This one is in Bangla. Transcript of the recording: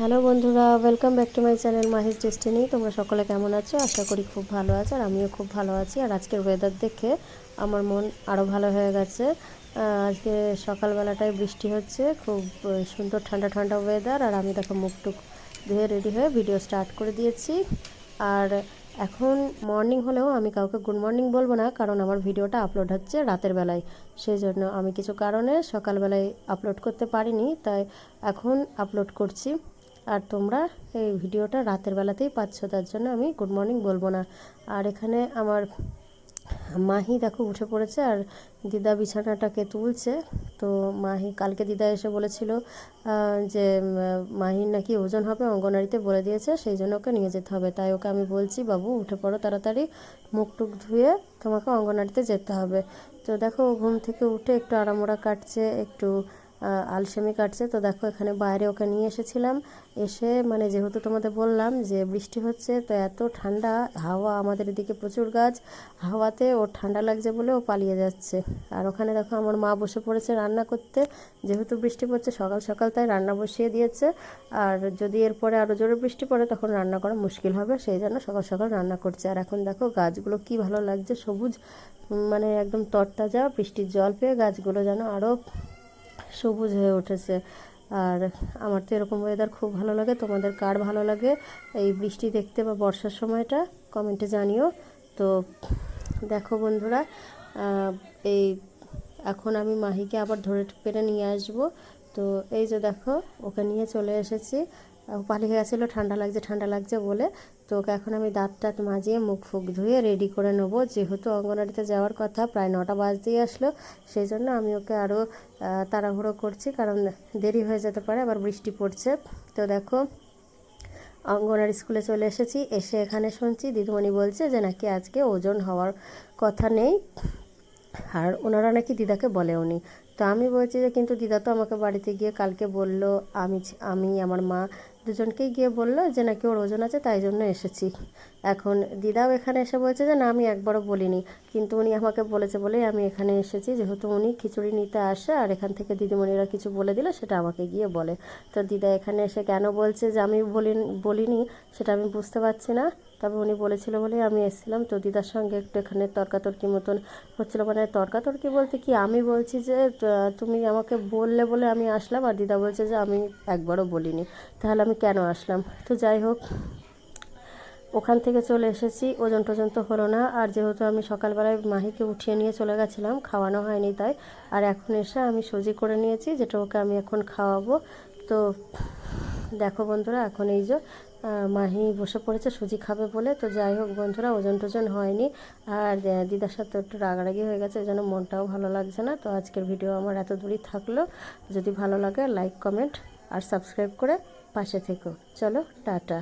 হ্যালো বন্ধুরা, welcome back to my channel Mahi's destiny. তোমরা সকলে কেমন আছো? আশা করি খুব ভালো আছো, আর আমিও খুব ভালো আছি। আর আজকের ওয়েদার দেখে আমার মন আরও ভালো হয়ে গেছে। আজকে সকালবেলাটায় বৃষ্টি হচ্ছে, খুব সুন্দর ঠান্ডা ঠান্ডা ওয়েদার। আর আমি দেখো মুখ টুক ধুয়ে রেডি হয়ে ভিডিও স্টার্ট করে দিয়েছি। আর এখন মর্নিং হলেও আমি কাউকে গুড মর্নিং বলবো না, কারণ আমার ভিডিওটা আপলোড হচ্ছে রাতের বেলায়। সেই জন্য আমি কিছু কারণে সকালবেলায় আপলোড করতে পারিনি, তাই এখন আপলোড করছি। আর তোমরা এই ভিডিওটা রাতের বেলাতেই পাচ্ছ, তার জন্য আমি গুড মর্নিং বলবো না। আর এখানে আমার মাহি দেখো উঠে পড়েছে, আর দিদা বিছানাটাকে তুলছে। তো মাহি কালকে দিদা এসে বলেছিল যে মাহির নাকি ওজন হবে, অঙ্গনারীতে বলে দিয়েছে, সেই জন্য ওকে নিয়ে যেতে হবে। তাই ওকে আমি বলছি, বাবু উঠে পড়ো তাড়াতাড়ি, মুখ টুক ধুয়ে তোমাকে অঙ্গনারীতে যেতে হবে। তো দেখো ঘুম থেকে উঠে একটু আড়ামোড়া কাটছে, একটু আলসেমি কাটছে। তো দেখো এখানে বাইরে ওকে নিয়ে এসেছিলাম। এসে মানে যেহেতু তোমাদের বললাম যে বৃষ্টি হচ্ছে, তো এত ঠান্ডা হাওয়া, আমাদের এদিকে প্রচুর গাছ, হাওয়াতে ওর ঠান্ডা লাগছে বলে ও পালিয়ে যাচ্ছে। আর ওখানে দেখো আমার মা বসে পড়েছে রান্না করতে, যেহেতু বৃষ্টি পড়ছে সকাল সকাল, তাই রান্না বসিয়ে দিয়েছে। আর যদি এরপরে আরও জোরে বৃষ্টি পড়ে তখন রান্না করা মুশকিল হবে, সেই জন্য সকাল সকাল রান্না করছে। আর এখন দেখো গাছগুলো কি ভালো লাগছে, সবুজ, মানে একদম তরতাজা, বৃষ্টির জল পেয়ে গাছগুলো যেন আরও সবুজ হয়ে উঠেছে। আর আমার তো এরকম ওয়েদার খুব ভালো লাগে। তোমাদের কার ভালো লাগে এই বৃষ্টি দেখতে বা বর্ষার সময়টা, কমেন্টে জানিও। তো দেখো বন্ধুরা, এই এখন আমি মাহিকে আবার ধরে পেরে নিয়ে আসবো। তো এই যে দেখো ওকে নিয়ে চলে এসেছি। পালিয়ে গেছিলো ঠান্ডা লাগছে ঠান্ডা লাগছে বলে। তো ওকে এখন আমি দাঁত টাত মাজিয়ে মুখ ফুক ধুয়ে রেডি করে নেবো, যেহেতু অঙ্গনওয়াড়িতে যাওয়ার কথা, প্রায় 9টা বাজতেই আসলো। সেই জন্য আমি ওকে আরও তাড়াহুড়ো করছি, কারণ দেরি হয়ে যেতে পারে, আবার বৃষ্টি পড়ছে। তো দেখো অঙ্গনওয়াড়ি স্কুলে চলে এসেছি। এসে এখানে শুনছি দিদিমণি বলছে যে নাকি আজকে ওজন হওয়ার কথা নেই, আর ওনারা নাকি দিদাকে বলেওনি। তো আমি বলছি যে কিন্তু দিদা তো আমাকে বাড়িতে গিয়ে কালকে বলল, আমি আমার মা দুজনকেই গিয়ে বললো যে নাকি ওর ওজন আছে, তাই জন্য এসেছি। এখন দিদাও এখানে এসে বলছে যে না, আমি একবারও বলিনি, কিন্তু উনি আমাকে বলেছে বলেই আমি এখানে এসেছি। যেহেতু উনি খিচুড়ি নিতে আসে, আর এখান থেকে দিদিমণিরা কিছু বলে দিলে সেটা আমাকে গিয়ে বলে। তো দিদা এখানে এসে কেন বলছে যে আমি বলিনি সেটা আমি বুঝতে পারছি না, তবে উনি বলেছিল বলেই আমি এসেছিলাম। তো দিদার সঙ্গে একটু এখানে তর্কাতর্কি মতন হচ্ছিলো, মানে তর্কাতর্কি বলতে কি, আমি বলছি যে তুমি আমাকে বললে বলে আমি আসলাম, আর দিদা বলছে যে আমি একবারও বলিনি, তাহলে আমি কেন আসলাম। তো যাই হোক, ওখান থেকে চলে এসেছি, ওজন টোজন তো হলো না। আর যেহেতু আমি সকালবেলায় মাহিকে উঠিয়ে নিয়ে চলে গেছিলাম, খাওয়ানো হয়নি তাই। আর এখন এসে আমি সুজি করে নিয়েছি, যেটা ওকে আমি এখন খাওয়াবো। তো দেখো বন্ধুরা, এখন এই যে মাহি বসে পড়েছে সুজি খাবে বলে। তো যাই হোক বন্ধুরা, ওজন টোজন হয়নি, আর দিদার সাথে একটু রাগারাগি হয়ে গেছে, এই জন্য মনটাও ভালো লাগছে না। তো আজকের ভিডিও আমার এত দূরই থাকলো। যদি ভালো লাগে লাইক কমেন্ট আর সাবস্ক্রাইব করে পাশে থেকো। চলো টাটা।